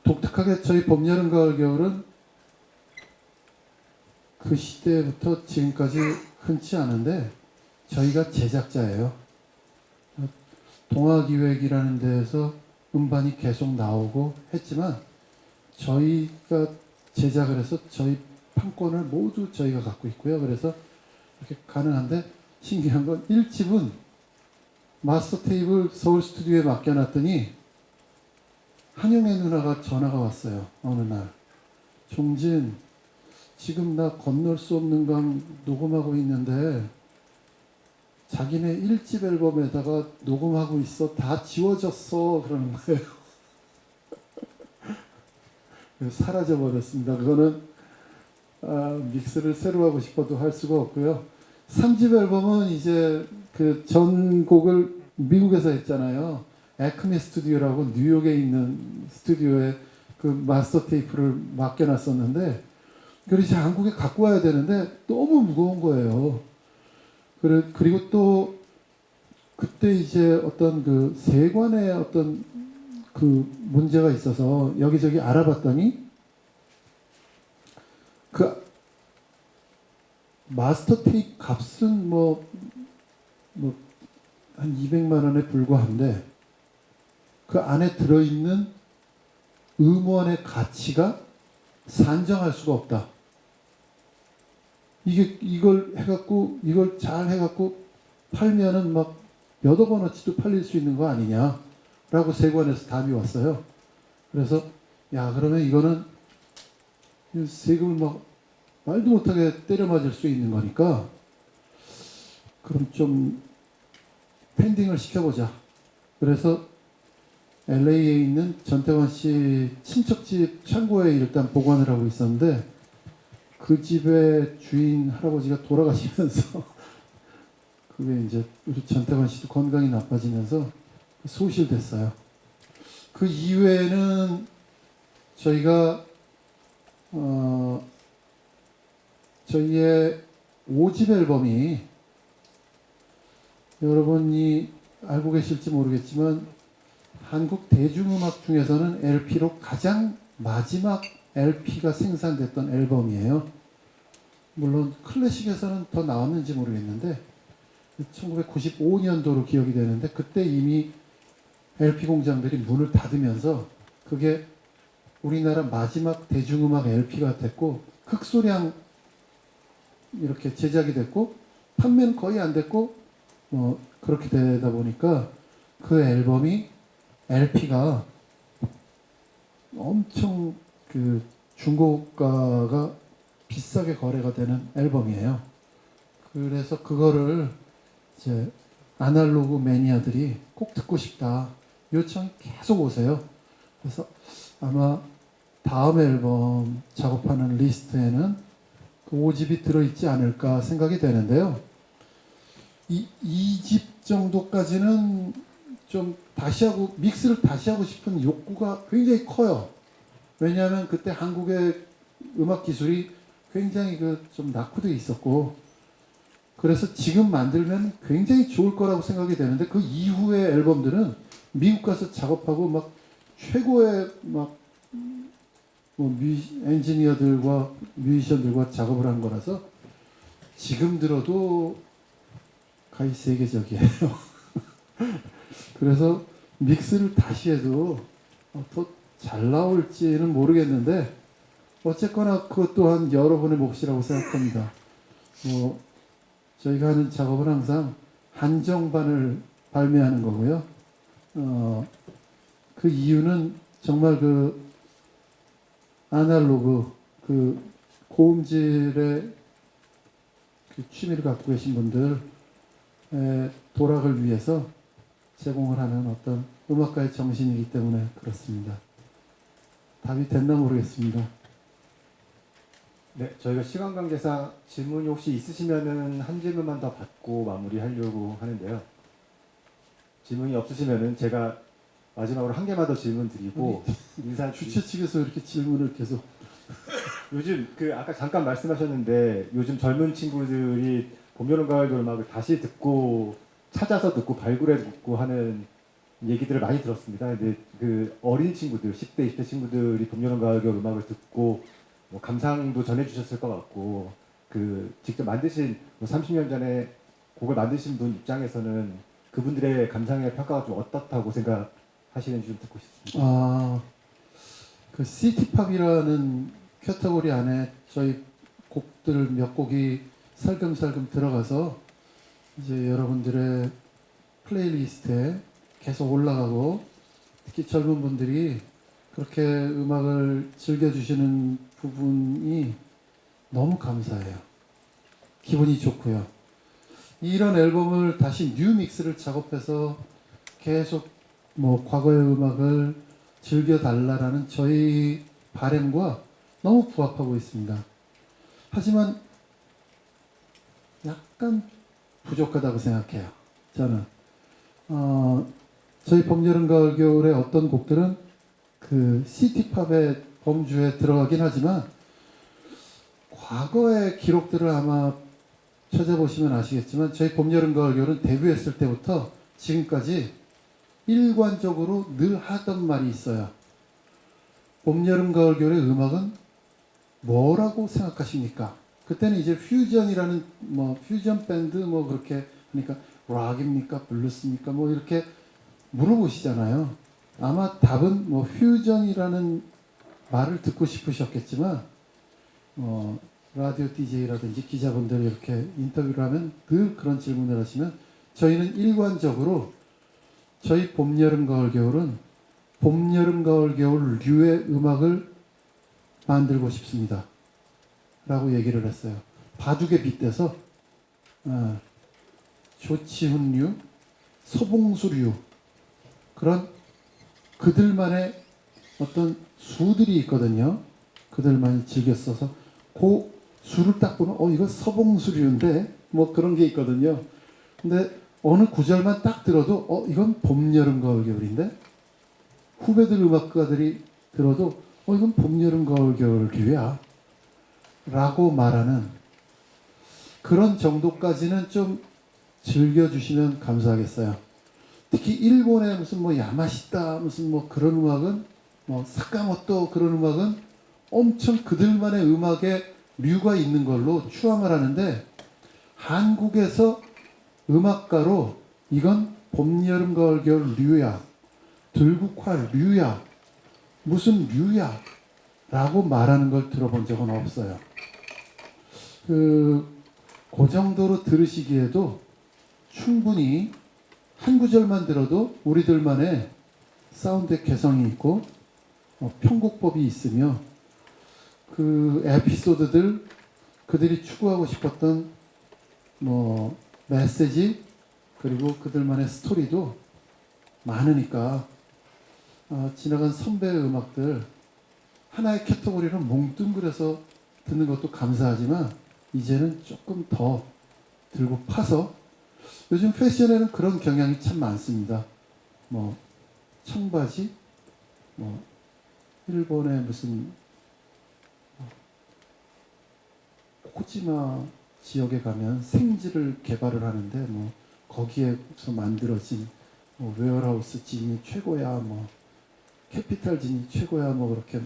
독특하게 저희 봄, 여름, 가을, 겨울은 그 시대부터 지금까지 흔치 않은데 저희가 제작자예요. 동화기획이라는 데에서 음반이 계속 나오고 했지만 저희가 제작을 해서 저희 판권을 모두 저희가 갖고 있고요. 그래서 이렇게 가능한데, 신기한 건 1집은 마스터 테이블 서울 스튜디오에 맡겨놨더니 한영애 누나가 전화가 왔어요. 어느 날. 종진, 지금 나 건널 수 없는 강 녹음하고 있는데 자기네 1집 앨범에다가 녹음하고 있어. 다 지워졌어. 그러는 거예요. 사라져 버렸습니다. 그거는 믹스를 새로 하고 싶어도 할 수가 없고요. 3집 앨범은 이제 그 전곡을 미국에서 했잖아요. 에크메 스튜디오라고 뉴욕에 있는 스튜디오에 그 마스터 테이프를 맡겨놨었는데 그걸 이제 한국에 갖고 와야 되는데 너무 무거운 거예요. 그리고 또 그때 이제 어떤 그 세관의 어떤 그 문제가 있어서 여기저기 알아봤더니 그 마스터 테이프 값은 뭐 한 200만 원에 불과한데 그 안에 들어있는 음원의 가치가 산정할 수가 없다. 이걸 해갖고 이걸 잘 해갖고 팔면은 막 몇억 원어치도 팔릴 수 있는 거 아니냐라고 세관에서 답이 왔어요. 그래서 야 그러면 이거는 세금을 막 말도 못하게 때려 맞을 수 있는 거니까 그럼 좀 펜딩을 시켜보자. 그래서 LA에 있는 전태관 씨 친척집 창고에 일단 보관을 하고 있었는데 그 집의 주인 할아버지가 돌아가시면서 그게 이제 우리 전태관 씨도 건강이 나빠지면서 소실됐어요. 그 이후에는 저희가 저희의 5집 앨범이 여러분이 알고 계실지 모르겠지만 한국 대중음악 중에서는 LP로 가장 마지막 LP가 생산됐던 앨범이에요. 물론 클래식에서는 더 나왔는지 모르겠는데 1995년도로 기억이 되는데 그때 이미 LP 공장들이 문을 닫으면서 그게 우리나라 마지막 대중음악 LP가 됐고 극소량 이렇게 제작이 됐고 판매는 거의 안 됐고 그렇게 되다 보니까 그 앨범이 LP가 엄청 그 중고가가 비싸게 거래가 되는 앨범이에요. 그래서 그거를 이제 아날로그 매니아들이 꼭 듣고 싶다 요청이 계속 오세요. 그래서 아마 다음 앨범 작업하는 리스트에는 그 5집이 들어있지 않을까 생각이 되는데요. 이 2집 정도까지는 좀 믹스를 다시 하고 싶은 욕구가 굉장히 커요. 왜냐하면 그때 한국의 음악 기술이 굉장히 좀 낙후돼 있었고, 그래서 지금 만들면 굉장히 좋을 거라고 생각이 되는데 그 이후의 앨범들은 미국 가서 작업하고 막 최고의 엔지니어들과 뮤지션들과 작업을 한 거라서 지금 들어도 가히 세계적이에요. 그래서 믹스를 다시 해도 더 잘 나올지는 모르겠는데 어쨌거나 그것 또한 여러분의 몫이라고 생각합니다. 저희가 하는 작업은 항상 한정반을 발매하는 거고요. 그 이유는 정말 그 아날로그 그 고음질의 그 취미를 갖고 계신 분들의 도락을 위해서 제공을 하는 어떤 음악가의 정신이기 때문에 그렇습니다. 답이 됐나 모르겠습니다. 네, 저희가 시간 관계상 질문이 혹시 있으시면은 한 질문만 더 받고 마무리하려고 하는데요. 질문이 없으시면은 제가 마지막으로 한 개만 더 질문 드리고 인사 주최 측에서 이렇게 질문을 계속 요즘 아까 잠깐 말씀하셨는데 요즘 젊은 친구들이 봄, 여름, 가을, 겨울 음악을 다시 듣고 찾아서 듣고 발굴해 듣고 하는 얘기들을 많이 들었습니다. 근데 그 어린 친구들, 10대, 20대 친구들이 봄, 여름, 가을, 겨울 음악을 듣고 감상도 전해주셨을 것 같고 직접 만드신 30년 전에 곡을 만드신 분 입장에서는 그분들의 감상의 평가가 좀 어떻다고 생각하시는지 좀 듣고 싶습니다. 그 시티팝이라는 카테고리 안에 저희 곡들 몇 곡이 살금살금 들어가서 이제 여러분들의 플레이리스트에 계속 올라가고 특히 젊은 분들이 그렇게 음악을 즐겨주시는 부분이 너무 감사해요. 기분이 좋고요. 이런 앨범을 다시 뉴 믹스를 작업해서 계속 과거의 음악을 즐겨달라라는 저희 바람과 너무 부합하고 있습니다. 하지만 약간 부족하다고 생각해요. 저는 저희 봄, 여름, 가을, 겨울의 어떤 곡들은 그 시티팝의 범주에 들어가긴 하지만 과거의 기록들을 아마 찾아보시면 아시겠지만 저희 봄, 여름, 가을, 겨울은 데뷔했을 때부터 지금까지 일관적으로 늘 하던 말이 있어요. 봄, 여름, 가을, 겨울의 음악은 뭐라고 생각하십니까? 그때는 이제 퓨전이라는 뭐 퓨전 밴드 뭐 그렇게 하니까 락입니까 블루스입니까 뭐 이렇게 물어보시잖아요. 아마 답은 뭐 퓨전이라는 말을 듣고 싶으셨겠지만 라디오 DJ라든지 기자분들 이렇게 인터뷰를 하면 늘 그런 질문을 하시면 저희는 일관적으로 저희 봄, 여름, 가을, 겨울은 봄, 여름, 가을, 겨울류의 음악을 만들고 싶습니다. 라고 얘기를 했어요. 바둑에 빗대서 조치훈류, 서봉수류 그런 그들만의 어떤 수들이 있거든요. 그들만이 즐겨 써서 그 수를 딱 보면 이거 서봉수류인데 뭐 그런 게 있거든요. 근데 어느 구절만 딱 들어도 이건 봄, 여름, 가을, 겨울인데 후배들 음악가들이 들어도 이건 봄, 여름, 가을, 겨울류야 라고 말하는 그런 정도까지는 좀 즐겨주시면 감사하겠어요. 특히 일본의 무슨 뭐 야마시타 무슨 뭐 그런 음악은 뭐 사카모토 그런 음악은 엄청 그들만의 음악의 류가 있는 걸로 추앙을 하는데 한국에서 음악가로 이건 봄, 여름, 가을, 겨울 류야 들국화 류야 무슨 류야 라고 말하는 걸 들어본 적은 없어요. 그 정도로 들으시기에도 충분히 한 구절만 들어도 우리들만의 사운드의 개성이 있고 편곡법이 있으며 그 에피소드들 그들이 추구하고 싶었던 뭐 메시지 그리고 그들만의 스토리도 많으니까 지나간 선배의 음악들 하나의 캐터고리로 뭉뚱그려서 듣는 것도 감사하지만 이제는 조금 더 들고 파서 요즘 패션에는 그런 경향이 참 많습니다. 뭐 청바지, 뭐 일본의 무슨 코지마 지역에 가면 생지를 개발을 하는데 뭐 거기에서 만들어진 뭐 웨어하우스 진이 최고야, 뭐 캐피탈 진이 최고야, 뭐 그렇게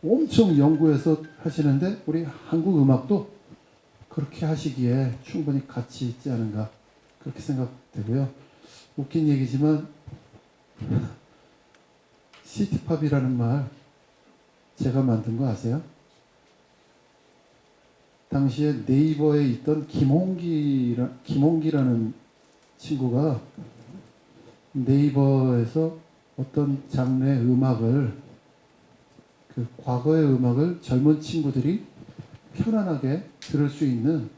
엄청 연구해서 하시는데 우리 한국 음악도 그렇게 하시기에 충분히 가치 있지 않은가 그렇게 생각되고요. 웃긴 얘기지만 시티팝이라는 말 제가 만든 거 아세요? 당시에 네이버에 있던 김홍기라는 친구가 네이버에서 어떤 장르의 음악을 그 과거의 음악을 젊은 친구들이 편안하게 들을 수 있는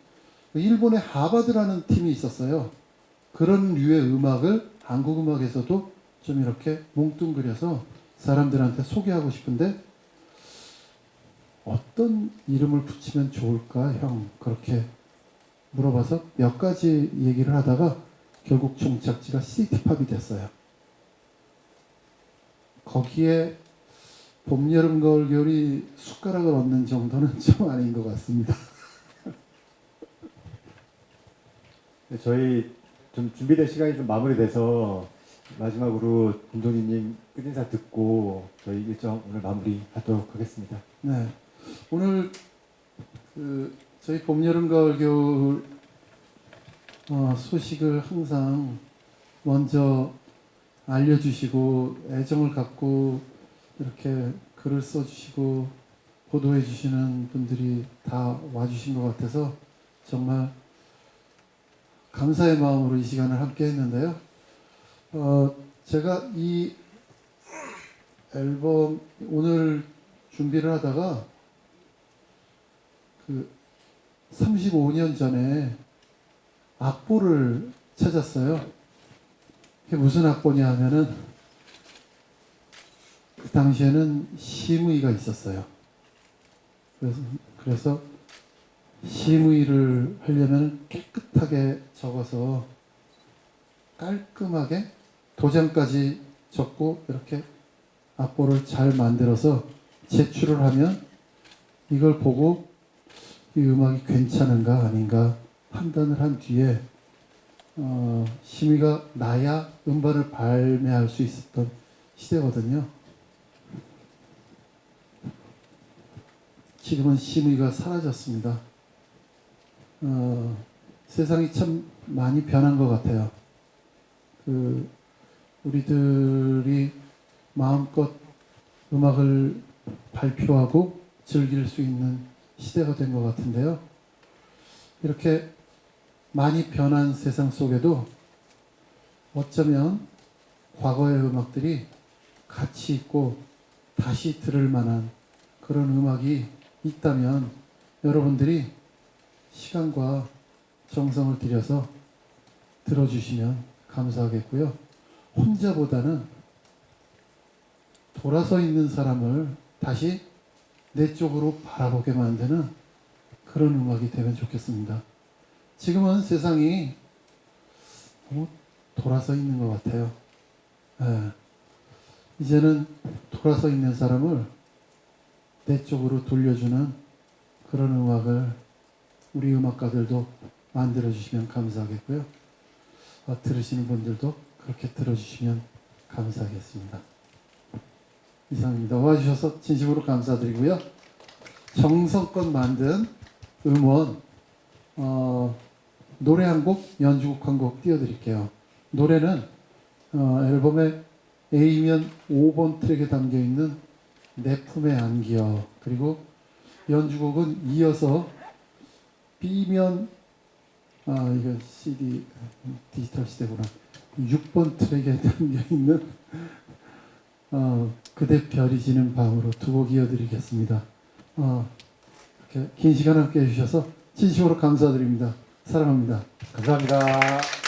일본의 하버드라는 팀이 있었어요. 그런 류의 음악을 한국 음악에서도 좀 이렇게 뭉뚱그려서 사람들한테 소개하고 싶은데 어떤 이름을 붙이면 좋을까 형 그렇게 물어봐서 몇 가지 얘기를 하다가 결국 종착지가 시티팝이 됐어요. 거기에 봄, 여름, 가을, 겨울이 숟가락을 얹는 정도는 좀 아닌 것 같습니다. 네, 저희 좀 준비된 시간이 좀 마무리돼서 마지막으로 김동희님 끝인사 듣고 저희 일정 오늘 마무리하도록 하겠습니다. 네, 오늘 저희 봄, 여름, 가을, 겨울 소식을 항상 먼저 알려주시고 애정을 갖고 이렇게 글을 써주시고 보도해 주시는 분들이 다 와주신 것 같아서 정말 감사의 마음으로 이 시간을 함께 했는데요. 제가 이 앨범 오늘 준비를 하다가 그 35년 전에 악보를 찾았어요. 그게 무슨 악보냐 하면은 그 당시에는 심의가 있었어요. 그래서 심의를 하려면 깨끗하게 적어서 깔끔하게 도장까지 적고 이렇게 악보를 잘 만들어서 제출을 하면 이걸 보고 이 음악이 괜찮은가 아닌가 판단을 한 뒤에 심의가 나야 음반을 발매할 수 있었던 시대거든요. 지금은 심의가 사라졌습니다. 세상이 참 많이 변한 것 같아요. 우리들이 마음껏 음악을 발표하고 즐길 수 있는 시대가 된 것 같은데요. 이렇게 많이 변한 세상 속에도 어쩌면 과거의 음악들이 가치 있고 다시 들을 만한 그런 음악이 있다면 여러분들이 시간과 정성을 들여서 들어주시면 감사하겠고요. 혼자보다는 돌아서 있는 사람을 다시 내 쪽으로 바라보게 만드는 그런 음악이 되면 좋겠습니다. 지금은 세상이 너무 돌아서 있는 것 같아요. 이제는 돌아서 있는 사람을 내 쪽으로 돌려주는 그런 음악을 우리 음악가들도 만들어주시면 감사하겠고요. 들으시는 분들도 그렇게 들어주시면 감사하겠습니다. 이상입니다. 와주셔서 진심으로 감사드리고요. 정성껏 만든 음원 노래 한 곡, 연주곡 한 곡 띄워드릴게요. 노래는 앨범의 A면 5번 트랙에 담겨있는 내 품에 안겨, 그리고 연주곡은 이어서 B면 이건 CD 디지털 시대구나. 6번 트랙에 담겨있는 그대 별이 지는 밤으로 두 곡 이어드리겠습니다. 이렇게 긴 시간 함께 해주셔서 진심으로 감사드립니다. 사랑합니다. 감사합니다.